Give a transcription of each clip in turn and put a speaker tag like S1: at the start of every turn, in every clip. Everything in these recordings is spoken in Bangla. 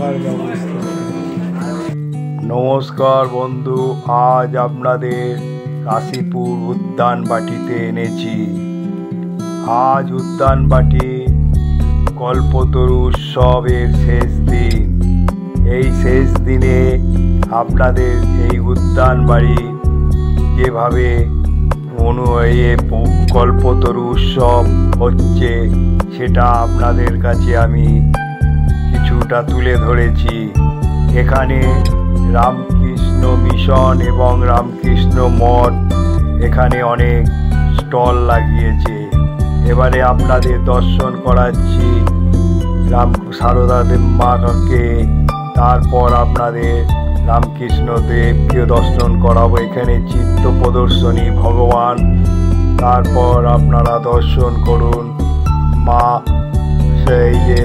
S1: থাকার ব্যবস্থা।
S2: নমস্কার বন্ধু, আজ আপনাদের কাশীপুর উদ্যানবাটিতে এনেছি। আজ উদ্যানবাটি কল্পতরু উৎসবের শেষ দিন। এই শেষ দিনে আপনাদের এই উদ্যানবাড়ি যেভাবে কল্পতরু উৎসব হচ্ছে সেটা আপনাদের কাছে আমি কিছুটা তুলে ধরেছি। এখানে রামকৃষ্ণ মিশন এবং রামকৃষ্ণ মঠ এখানে অনেক স্টল লাগিয়েছে। এবারে আপনাদের দর্শন করাচ্ছি সারদা দেব মাকে, তারপর আপনাদের রামকৃষ্ণ দেবকে দর্শন করাবো। এখানে চিত্র প্রদর্শনী ভগবান, তারপর আপনারা দর্শন করুন মা সেই যে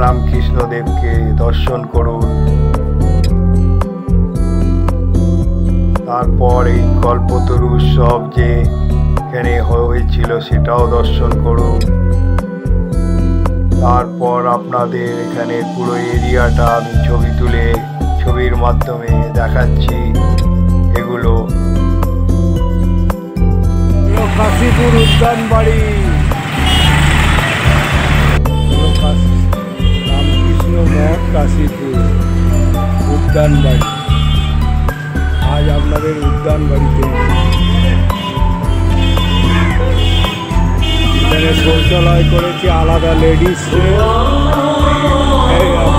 S2: রামকৃষ্ণ দেবকে দর্শন করুন। তারপর এই কল্পতরু উৎসব যে এখানে হয়েছিল সেটাও দর্শন করুন। তারপর আপনাদের এখানে পুরো এরিয়াটা আমি ছবি তুলে ছবির মাধ্যমে দেখাচ্ছি। এগুলো
S1: কাশীপুর উদ্যানবাড়ি, রামকৃষ্ণ মঠ কাশীপুর উদ্যানবাড়ি। আজ আপনাদের উদ্যানবাড়িতে এখানে শৌচালয় করেছি আলাদা, লেডিস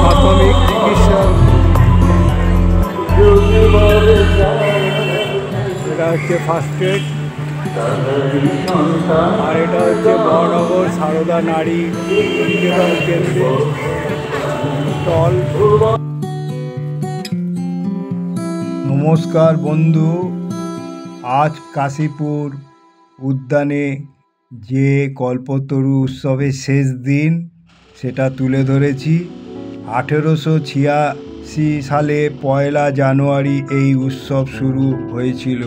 S1: প্রাথমিক চিকিৎসা। এটা হচ্ছে ফার্স্ট এড, আর এটা হচ্ছে বড়নগর সারদা নারী নিকেতন কেন্দ্রের স্টল।
S2: নমস্কার বন্ধু, আজ কাশীপুর উদ্যানে যে কল্পতরু উৎসবের শেষ দিন সেটা তুলে ধরেছি। 1886 সালে 1 জানুয়ারি এই উৎসব শুরু হয়েছিল।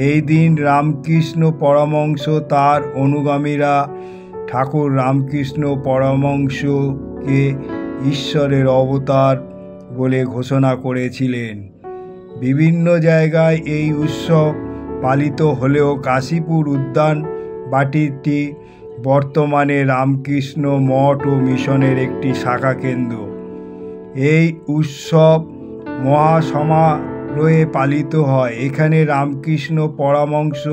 S2: এই দিন রামকৃষ্ণ পরমহংস তার অনুগামীরা ঠাকুর রামকৃষ্ণ পরমহংসকে ঈশ্বরের অবতার বলে ঘোষণা করেছিলেন। বিভিন্ন জায়গায় এই উৎসব পালিত হলেও কাশীপুর উদ্যানবাটিটি বর্তমানে রামকৃষ্ণ মঠ ও মিশনের একটি শাখা কেন্দ্র। এই উৎসব মহাসমারোহে পালিত হয়। এখানে রামকৃষ্ণ পরমহংস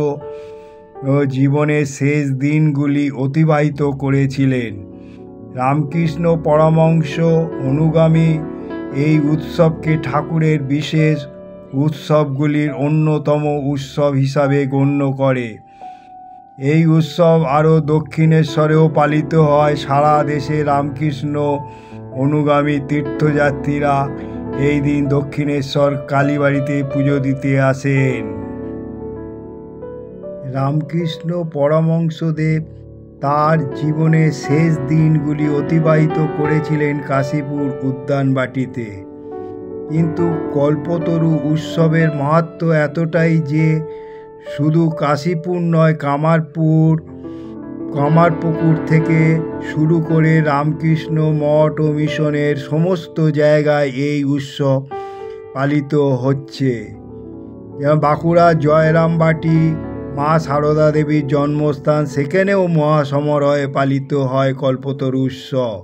S2: জীবনের শেষ দিনগুলি অতিবাহিত করেছিলেন। রামকৃষ্ণ পরমহংস অনুগামী এই উৎসবকে ঠাকুরের বিশেষ উৎসবগুলির অন্যতম উৎসব হিসাবে গণ্য করে। এই উৎসব আরও দক্ষিণেশ্বরেও পালিত হয়। সারা দেশে রামকৃষ্ণ অনুগামী তীর্থযাত্রীরা এই দিন দক্ষিণেশ্বর কালীবাড়িতে পুজো দিতে আসেন। রামকৃষ্ণ পরমহংসদেব তার জীবনের শেষ দিনগুলি অতিবাহিত করেছিলেন কাশীপুর উদ্যানবাটিতে। কিন্তু কল্পতরু উৎসবের মাহাত্ম্য এতটাই যে শুধু কাশীপুর নয়, কামারপুকুর থেকে শুরু করে রামকৃষ্ণ মঠ ও মিশনের সমস্ত জায়গায় এই উৎসব পালিত হচ্ছে। যেমন বাঁকুড়া জয়রামবাটি মা সারদা দেবীর জন্মস্থান, সেখানেও মহাসমারোহে পালিত হয় কল্পতরু উৎসব।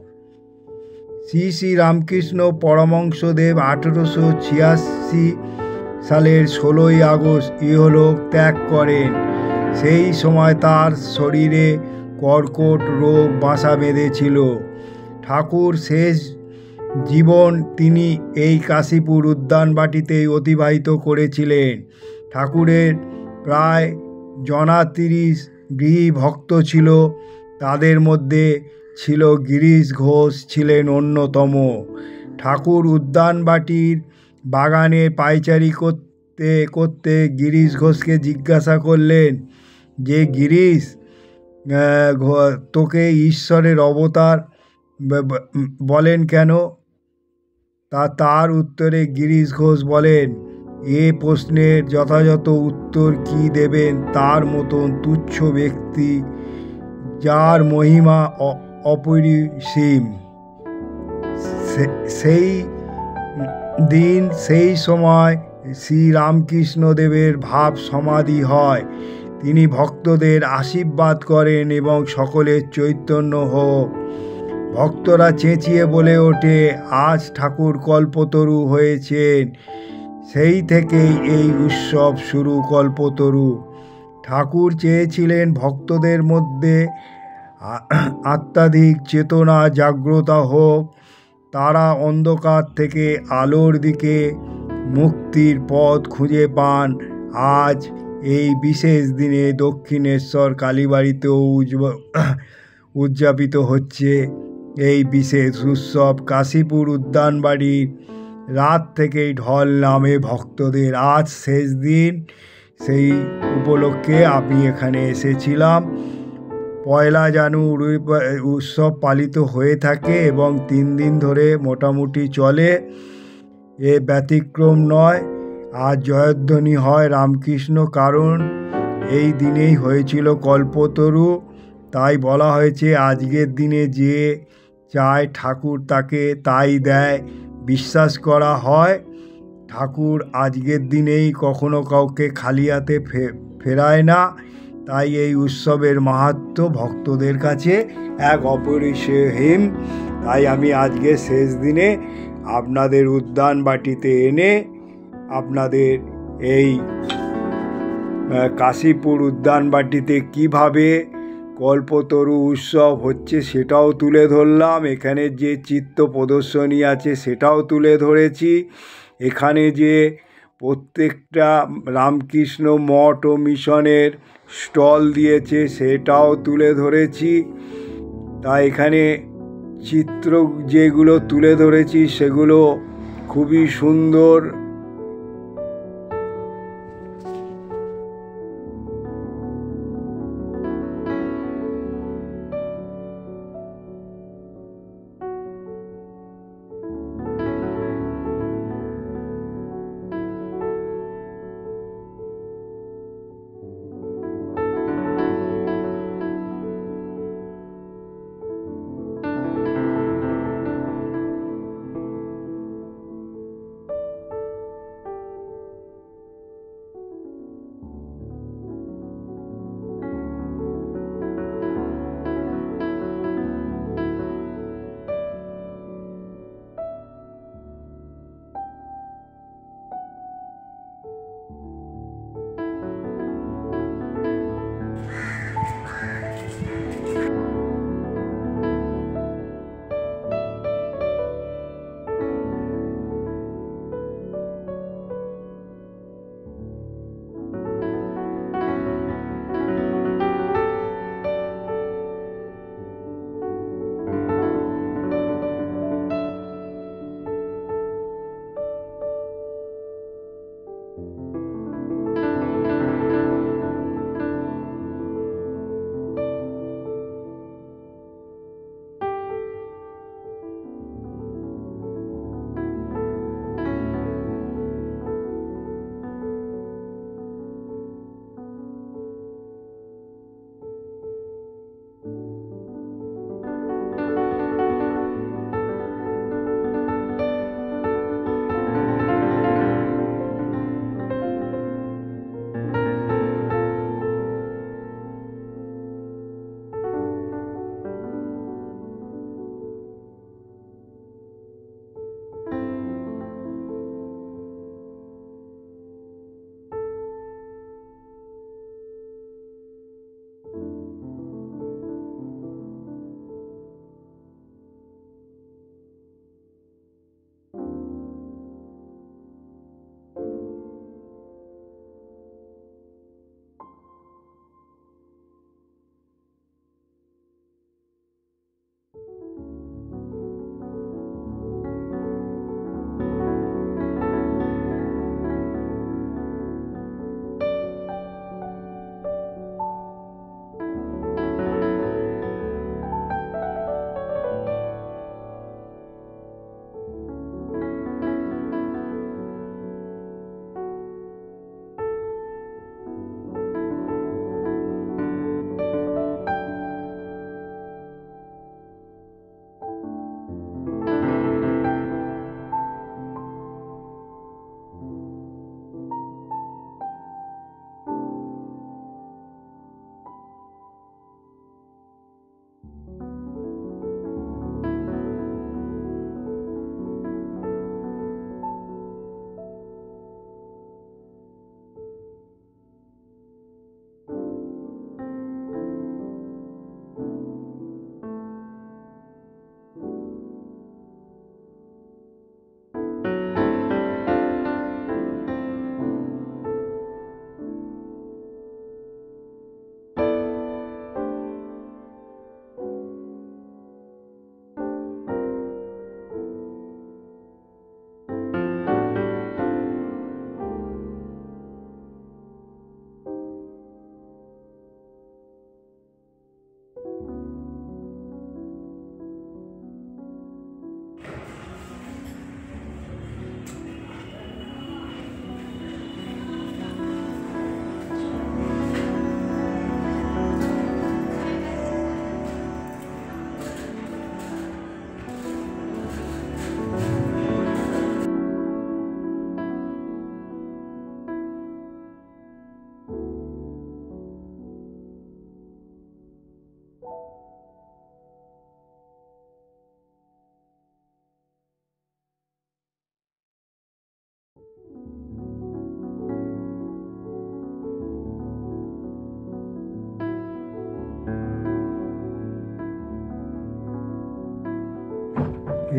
S2: শ্রী শ্রী রামকৃষ্ণ পরমহংসদেব 1886 সালের 16 আগস্ট ইহলোক ত্যাগ করেন। সেই সময় তার শরীরে কর্কট রোগ বাসা বেঁধেছিল। ঠাকুর শেষ জীবন তিনি এই কাশীপুর উদ্যানবাটিতেই অতিবাহিত করেছিলেন। ঠাকুরের প্রায় 30 গৃহী ভক্ত ছিল, তাদের মধ্যে ছিল গিরিশ ঘোষ ছিলেন অন্যতম। ঠাকুর উদ্যানবাটির বাগানে পায়চারি করতে করতে গিরিশ ঘোষকে জিজ্ঞাসা করলেন যে, গিরিশ, তোকে ঈশ্বরের অবতার বলেন কেন? তার উত্তরে গিরিশ ঘোষ বলেন, এ প্রশ্নের যথাযথ উত্তর কি দেবেন তার মতন তুচ্ছ ব্যক্তি যার মহিমা অপরিসীম। সেই দিন সেই সময় শ্রীরামকৃষ্ণদেবের ভাব সমাধি হয়। তিনি ভক্তদের আশীর্বাদ করেন এবং সকলের চৈতন্য হোক। ভক্তরা চেঁচিয়ে বলে ওঠে, আজ ঠাকুর কল্পতরু হয়েছেন। সেই থেকেই এই উৎসব শুরু। কল্পতরু ঠাকুর চেয়েছিলেন ভক্তদের মধ্যে আত্মাধিক চেতনা জাগ্রত হোক, তারা অন্ধকার থেকে আলোর দিকে মুক্তির পথ খুঁজে পান। আজ এই বিশেষ দিনে দক্ষিণেশ্বর কালীবাড়িতেও উদযাপিত হচ্ছে এই বিশেষ উৎসব। কাশীপুর উদ্যানবাড়ির রাত থেকেই ঢল নামে ভক্তদের। আজ শেষ দিন, সেই উপলক্ষে আমি এখানে এসেছিলাম। 1 জানুয়ারি উৎসব পালিত হয়ে থাকে এবং 3 দিন ধরে মোটামুটি চলে। এ ব্যতিক্রম নয়। আজ জয়ধ্বনি হয় রামকৃষ্ণ, কারণ এই দিনেই হয়েছিল কল্পতরু। তাই বলা হয়েছে আজকের দিনে যে চায় ঠাকুর তাকে তাই দেয়। বিশ্বাস করা হয় ঠাকুর আজকের দিনেই কখনো কাউকে খালি হাতে ফেরায় না। তাই এই উৎসবের মাহাত্ম্য ভক্তদের কাছে এক অপরিসীম। তাই আমি আজকে শেষ দিনে আপনাদের উদ্যানবাটিতে এনে আপনাদের এই কাশীপুর উদ্যানবাটিতে কিভাবে কল্পতরু উৎসব হচ্ছে সেটাও তুলে ধরলাম। এখানে যে চিত্র প্রদর্শনী আছে সেটাও তুলে ধরেছি। এখানে যে প্রত্যেকটা রামকৃষ্ণ মঠ ও মিশনের স্টল দিয়েছে সেটাও তুলে ধরেছি। তাই এখানে চিত্র যেগুলো তুলে ধরেছি সেগুলো খুবই সুন্দর।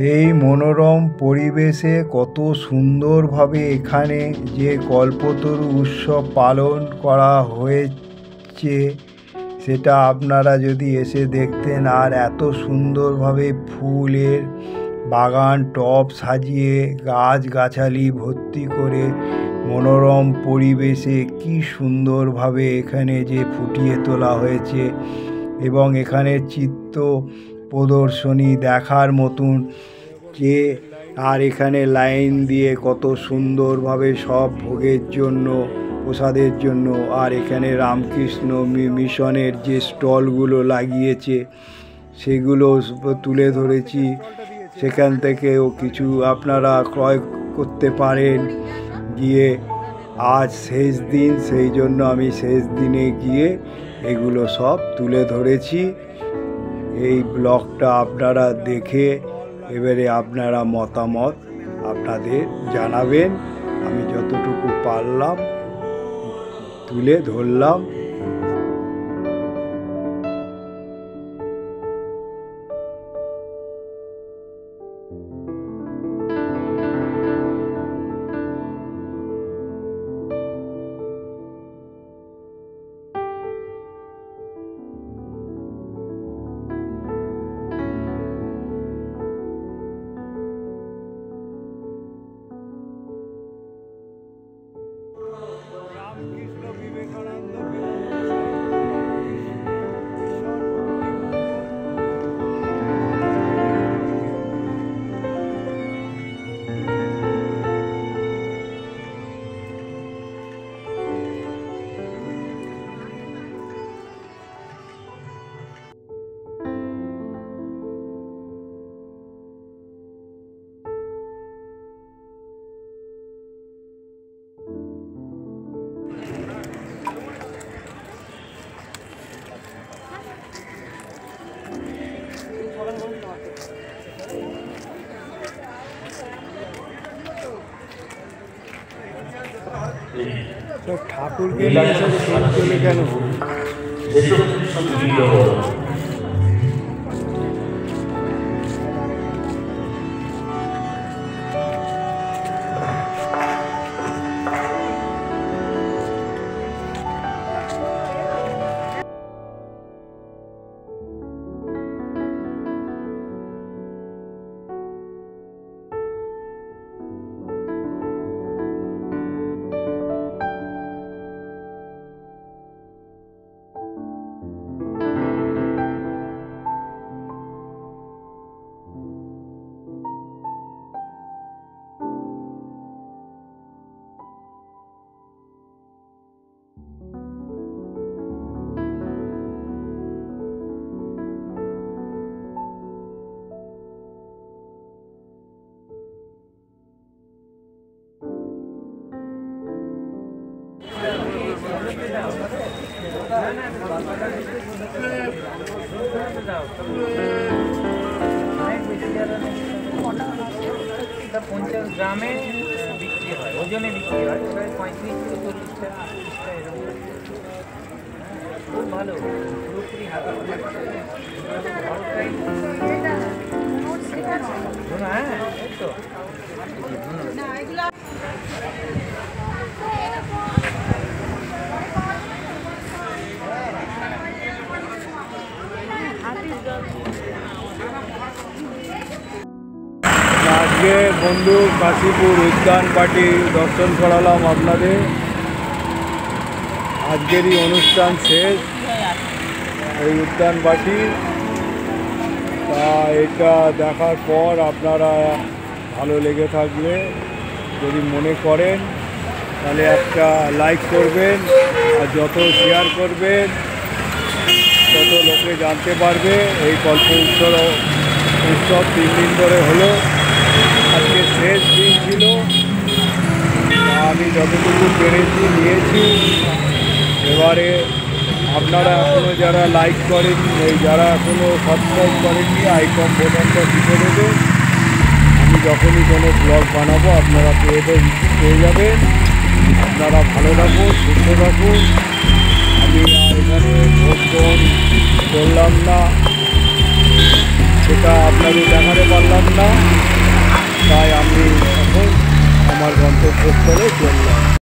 S2: এই মনোরম পরিবেশে কত সুন্দরভাবে এখানে যে কল্পতরু উৎসব পালন করা হয়েছে সেটা আপনারা যদি এসে দেখতেন। আর এত সুন্দরভাবে ফুলের বাগান টব সাজিয়ে গাছগাছালি ভর্তি করে মনোরম পরিবেশে কি সুন্দরভাবে এখানে যে ফুটিয়ে তোলা হয়েছে এবং এখানে চিত্র প্রদর্শনী দেখার মতন যে। আর এখানে লাইন দিয়ে কত সুন্দরভাবে সব ভোগের জন্য প্রসাদের জন্য। আর এখানে রামকৃষ্ণ মিশনের যে স্টলগুলো লাগিয়েছে সেগুলো তুলে ধরেছি, সেখান থেকেও কিছু আপনারা ক্রয় করতে পারেন গিয়ে। আজ শেষ দিন, সেই জন্য আমি শেষ দিনে গিয়ে এগুলো সব তুলে ধরেছি। এই ব্লগটা আপনারা দেখে এবারে আপনারা মতামত আপনাদের জানাবেন। আমি যতটুকু পারলাম তুলে ধরলাম। তো ঠাকুরকে নিয়ে এসে চলে কেন?
S3: গ্রামে বিক্রি হয়, ওজনে বিক্রি হয়, 35 থেকে 40 টাকা 30 টাকা এরকম। খুব ভালো, পুরোপুরি হাতে হ্যাঁ এই তো
S1: আজকে বন্ধু কাশীপুর উদ্যান পার্টি দর্শন করালাম আপনাদের। আজকেরই অনুষ্ঠান শেষ এই উদ্যান পার্টি। তা এটা দেখার পর আপনারা ভালো লেগে থাকলে যদি মনে করেন তাহলে একটা লাইক করবেন, আর যত শেয়ার করবেন তত লোকে জানতে পারবে। এই কল্প উৎসব 3 দিন ধরে হলো, আজকে শেষ দিন ছিল। আমি যতটুকু পেরেছি নিয়েছি। এবারে আপনারা এখনও যারা লাইক করেনি, যারা এখনও সাবস্ক্রাইব করেননি, আইকন বোতামটা টিপে দেবে। আমি যখনই কোনো ব্লগ বানাবো আপনারা পেয়ে যাবেন। আপনারা ভালো থাকুন, সুস্থ থাকুন। আমি আর এখানে ভোজন করলাম না। সেটা আপনাদের দেখাতে পারলাম না, তাই আমি এখন আমার গন্তব্যস্থলে চললাম।